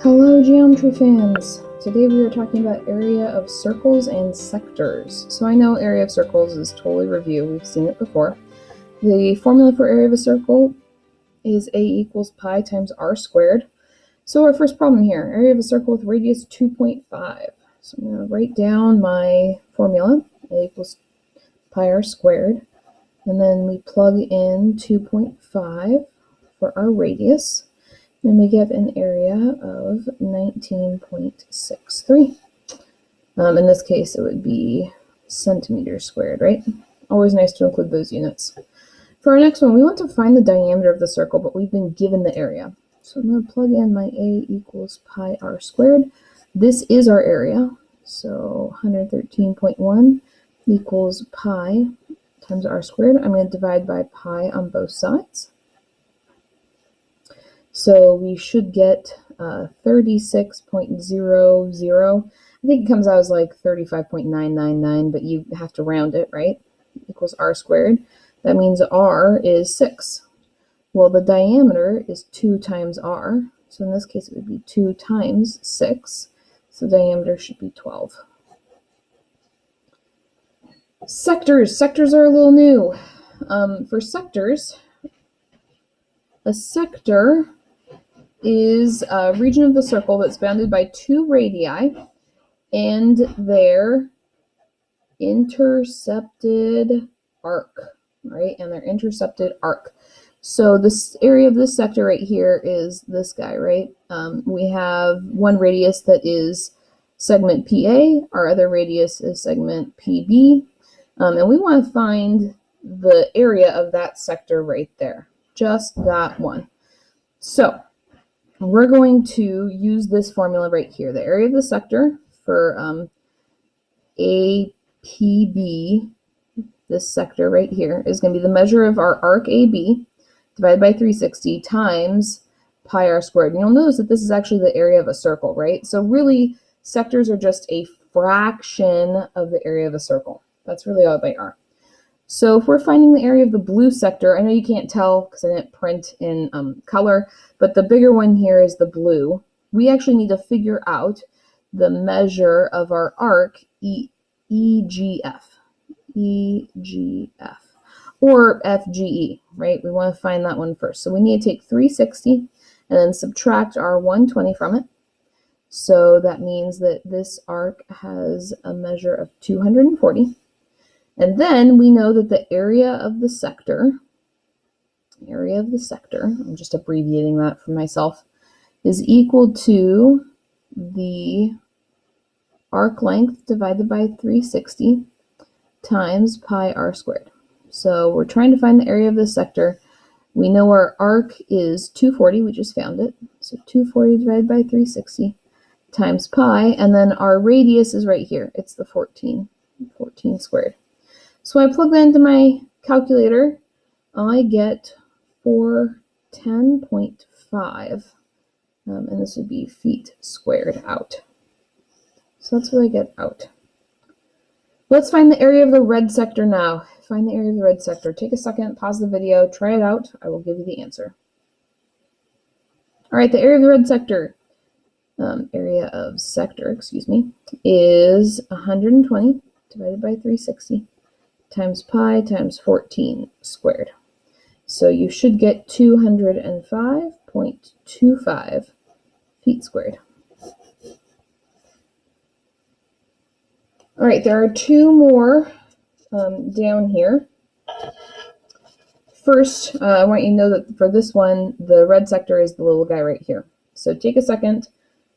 Hello geometry fans! Today we are talking about area of circles and sectors. So I know area of circles is totally review, we've seen it before. The formula for area of a circle is A equals pi times r squared. So our first problem here, area of a circle with radius 2.5. So I'm going to write down my formula, A equals pi r squared, and then we plug in 2.5 for our radius. Then we get an area of 19.63. In this case, it would be centimeters squared, right? Always nice to include those units. For our next one, we want to find the diameter of the circle, but we've been given the area. So I'm going to plug in my A equals pi r squared. This is our area. So 113.1 equals pi times r squared. I'm going to divide by pi on both sides. So we should get 36.00. I think it comes out as like 35.999, but you have to round it, right? Equals r squared. That means r is 6. Well, the diameter is 2 times r. So in this case, it would be 2 times 6. So the diameter should be 12. Sectors. Sectors are a little new. For sectors, a sector is a region of the circle that's bounded by 2 radii and their intercepted arc, right? And their intercepted arc. So this area of this sector right here is this guy, right? We have one radius that is segment PA, our other radius is segment PB, and we want to find the area of that sector right there, just that one. So we're going to use this formula right here. The area of the sector for APB, this sector right here, is going to be the measure of our arc AB divided by 360 times pi r squared. And you'll notice that this is actually the area of a circle, right? So really, sectors are just a fraction of the area of a circle. That's really all they are. So if we're finding the area of the blue sector, I know you can't tell because I didn't print in color, but the bigger one here is the blue. We actually need to figure out the measure of our arc EGF, or FGE, right? We want to find that one first. So we need to take 360 and then subtract our 120 from it. So that means that this arc has a measure of 240. And then we know that the area of the sector, I'm just abbreviating that for myself, is equal to the arc length divided by 360 times pi r squared. So we're trying to find the area of the sector. We know our arc is 240, we just found it. So 240 divided by 360 times pi, and then our radius is right here. It's the 14 squared. So I plug that into my calculator. I get 410.5, and this would be feet squared out. So that's what I get out. Let's find the area of the red sector now. Find the area of the red sector. Take a second, pause the video, try it out. I will give you the answer. All right, the area of the red sector, is 120 divided by 360. Times pi times 14 squared. So you should get 205.25 feet squared. All right, there are 2 more down here. First, I want you to know that for this one, the red sector is the little guy right here. So take a second,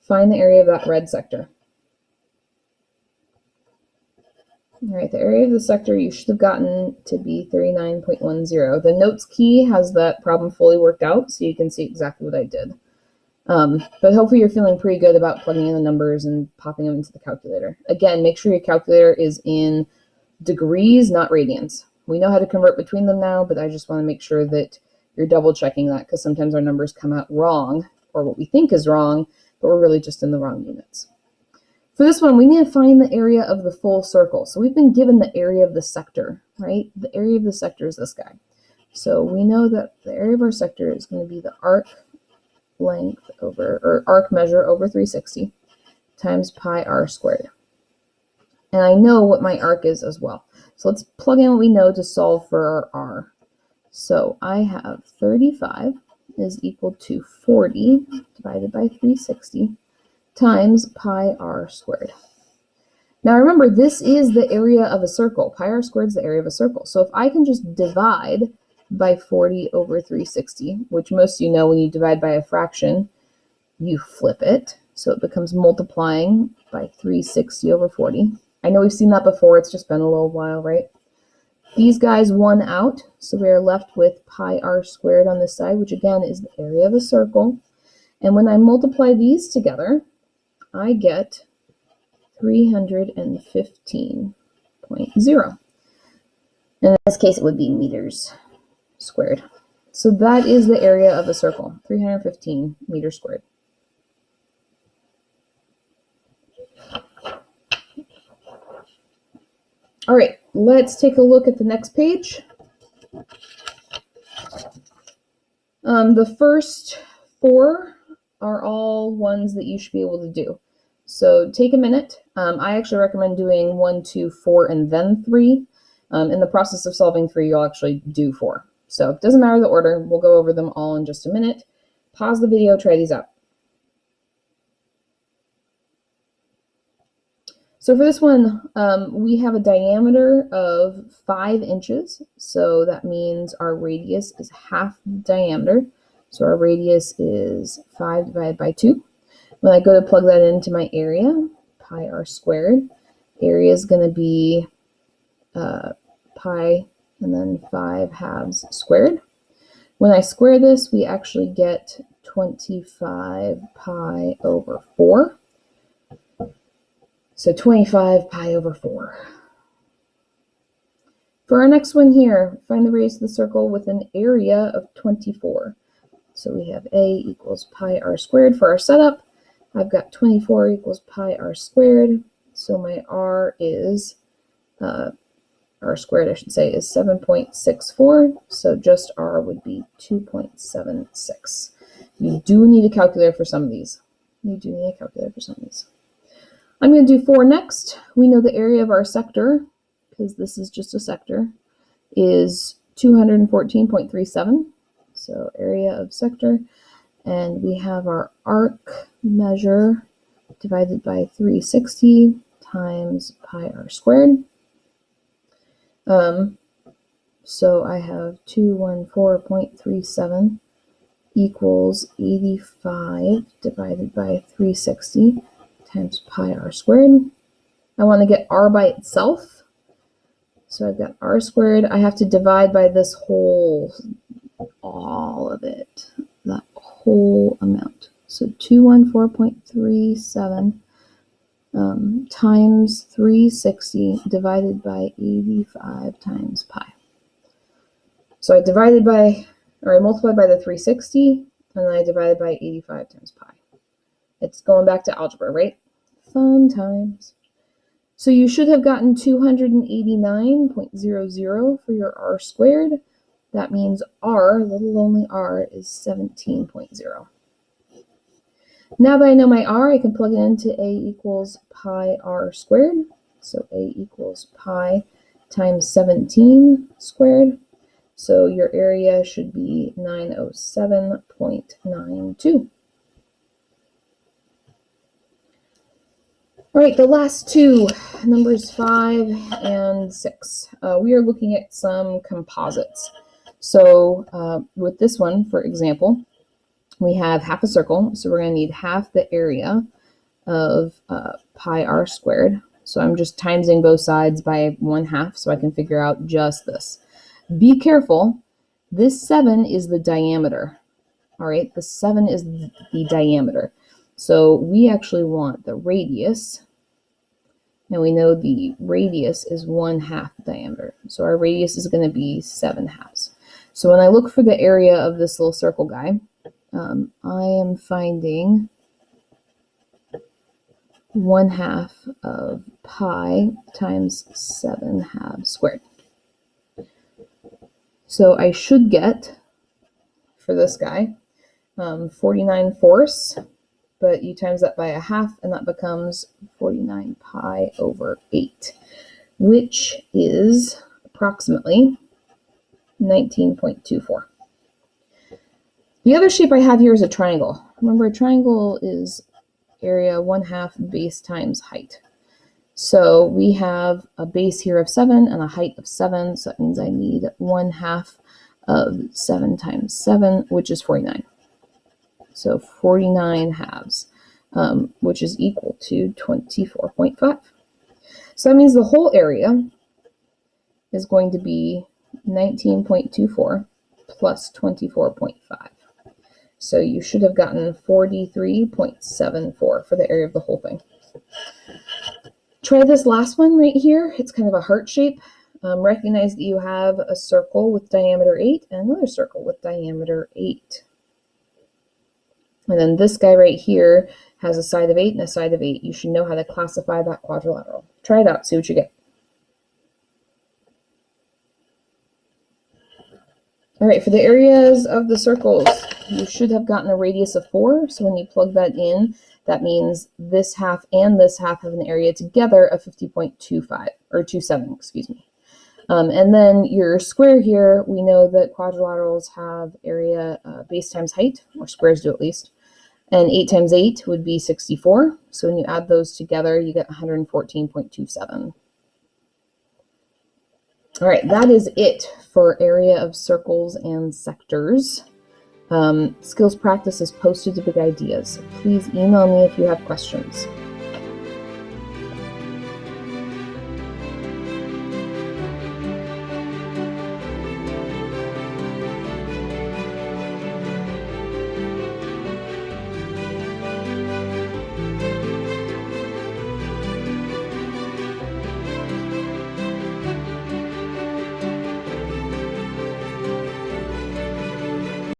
find the area of that red sector. All right, the area of the sector you should have gotten to be 39.10. The notes key has that problem fully worked out, so you can see exactly what I did. But hopefully you're feeling pretty good about plugging in the numbers and popping them into the calculator. Again, make sure your calculator is in degrees, not radians. We know how to convert between them now, but I just want to make sure that you're double checking that, because sometimes our numbers come out wrong, or what we think is wrong, but we're really just in the wrong units. For this one, we need to find the area of the full circle. So we've been given the area of the sector, right? The area of the sector is this guy. So we know that the area of our sector is going to be the arc length over, or arc measure over 360 times pi r squared. And I know what my arc is as well. So let's plug in what we know to solve for our r. So I have 35 is equal to 40 divided by 360 times pi r squared. Now remember, this is the area of a circle. Pi r squared is the area of a circle. So if I can just divide by 40 over 360, which most of you know when you divide by a fraction, you flip it. So it becomes multiplying by 360 over 40. I know we've seen that before. It's just been a little while, right? These guys won out, so we are left with pi r squared on this side, which again is the area of a circle. And when I multiply these together, I get 315.0. In this case, it would be meters squared. So that is the area of a circle, 315 meters squared. All right, let's take a look at the next page. The first 4 are all ones that you should be able to do. So take a minute. I actually recommend doing 1, 2, 4, and then 3. In the process of solving 3, you'll actually do 4. So it doesn't matter the order. We'll go over them all in just a minute. Pause the video, try these out. So for this one, we have a diameter of 5 inches. So that means our radius is half the diameter. So our radius is 5 divided by 2. When I go to plug that into my area, pi r squared, area is going to be pi and then 5 halves squared. When I square this, we actually get 25 pi over 4. So 25 pi over 4. For our next one here, find the radius of the circle with an area of 24. So we have A equals pi r squared for our setup. I've got 24 equals pi r squared. So my r is, r squared I should say, is 7.64. So just r would be 2.76. You do need a calculator for some of these. I'm going to do 4 next. We know the area of our sector, because this is just a sector, is 214.37. So area of sector. And we have our arc measure divided by 360 times pi r squared. So I have 214.37 equals 85 divided by 360 times pi r squared. I want to get r by itself. So I've got r squared. I have to divide by this whole, all of it, that whole amount. So 214.37 times 360 divided by 85 times pi. So I divided by, or I multiplied by the 360, and then I divided by 85 times pi. It's going back to algebra, right? Fun times. So you should have gotten 289.00 for your r squared. That means r, little only r, is 17.0. Now that I know my r, I can plug it into A equals pi r squared. So A equals pi times 17 squared. So your area should be 907.92. All right, the last two, numbers 5 and 6. We are looking at some composites. So with this one, for example, we have half a circle. So we're going to need half the area of pi r squared. So I'm just timesing both sides by 1/2 so I can figure out just this. Be careful. This 7 is the diameter. All right, the 7 is the diameter. So we actually want the radius. Now we know the radius is 1/2 diameter. So our radius is going to be 7/2. So when I look for the area of this little circle guy, I am finding 1/2 of pi times 7/2 squared. So I should get, for this guy, 49 fourths, but you times that by a half, and that becomes 49 pi over 8, which is approximately 19.24. The other shape I have here is a triangle. Remember, a triangle is area 1/2 base times height. So we have a base here of 7 and a height of 7, so that means I need 1/2 of 7 times 7, which is 49. So 49 halves, which is equal to 24.5. So that means the whole area is going to be 19.24 plus 24.5. So you should have gotten 43.74 for the area of the whole thing. Try this last one right here. It's kind of a heart shape. Recognize that you have a circle with diameter 8 and another circle with diameter 8. And then this guy right here has a side of 8 and a side of 8. You should know how to classify that quadrilateral. Try it out, see what you get. All right, for the areas of the circles, you should have gotten a radius of 4. So when you plug that in, that means this half and this half have an area together of 50.25 or 27, excuse me. And then your square here, we know that quadrilaterals have area base times height, or squares do at least. And 8 times 8 would be 64. So when you add those together, you get 114.27. All right, that is it for area of circles and sectors. Skills practice is posted to Big Ideas. Please email me if you have questions.